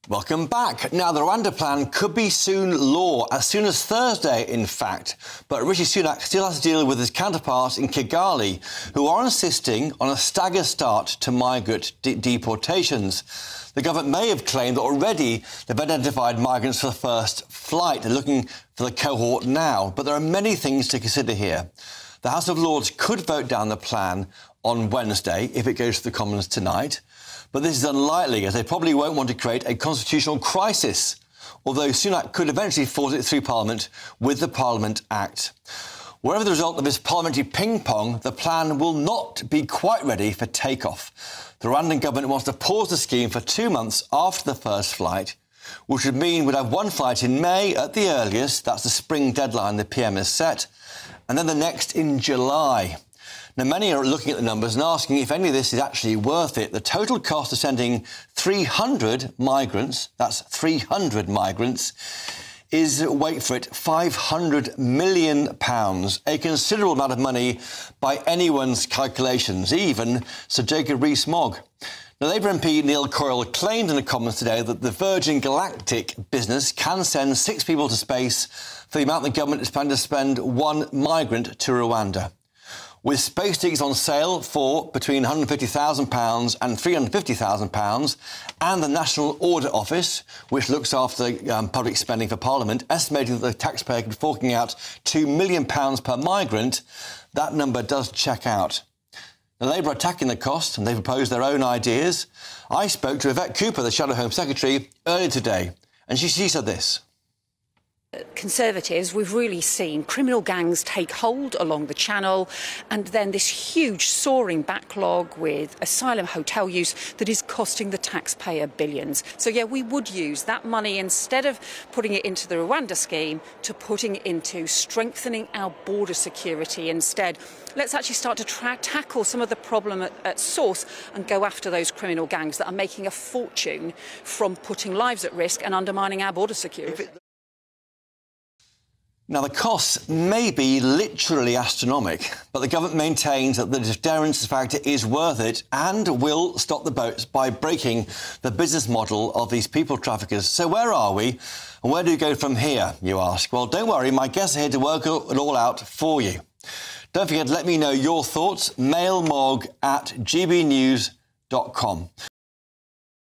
Welcome back. Now, the Rwanda Plan could be soon law, as soon as Thursday, in fact. But Rishi Sunak still has to deal with his counterparts in Kigali, who are insisting on a staggered start to migrant deportations. The government may have claimed that already they've identified migrants for the first flight. They're looking for the cohort now. But there are many things to consider here. The House of Lords could vote down the plan on Wednesday if it goes to the Commons tonight. But this is unlikely, as they probably won't want to create a constitutional crisis, although Sunak could eventually force it through Parliament with the Parliament Act. Wherever the result of this parliamentary ping-pong, the plan will not be quite ready for takeoff. The Rwandan government wants to pause the scheme for 2 months after the first flight, which would mean we'd have one flight in May at the earliest, that's the spring deadline the PM has set, and then the next in July. Now, many are looking at the numbers and asking if any of this is actually worth it. The total cost of sending 300 migrants, that's 300 migrants, is, wait for it, £500 million, a considerable amount of money by anyone's calculations, even Sir Jacob Rees-Mogg. Now, Labour MP Neil Coyle claimed in the Commons today that the Virgin Galactic business can send 6 people to space for the amount the government is planning to spend one migrant to Rwanda. With space tickets on sale for between £150,000 and £350,000, and the National Audit Office, which looks after public spending for Parliament, estimating that the taxpayer could be forking out £2 million per migrant, that number does check out. The Labour are attacking the cost, and they've proposed their own ideas. I spoke to Yvette Cooper, the Shadow Home Secretary, earlier today, and she said this. Conservatives, we've really seen criminal gangs take hold along the channel, and then this huge soaring backlog with asylum hotel use that is costing the taxpayer billions. So, yeah, we would use that money, instead of putting it into the Rwanda scheme, to putting it into strengthening our border security instead. Let's actually start to tackle some of the problem at source and go after those criminal gangs that are making a fortune from putting lives at risk and undermining our border security. Now, the costs may be literally astronomical, but the government maintains that the deterrence factor is worth it and will stop the boats by breaking the business model of these people traffickers. So where are we, and where do we go from here, you ask? Well, don't worry, my guests are here to work it all out for you. Don't forget to let me know your thoughts, mailmog@gbnews.com.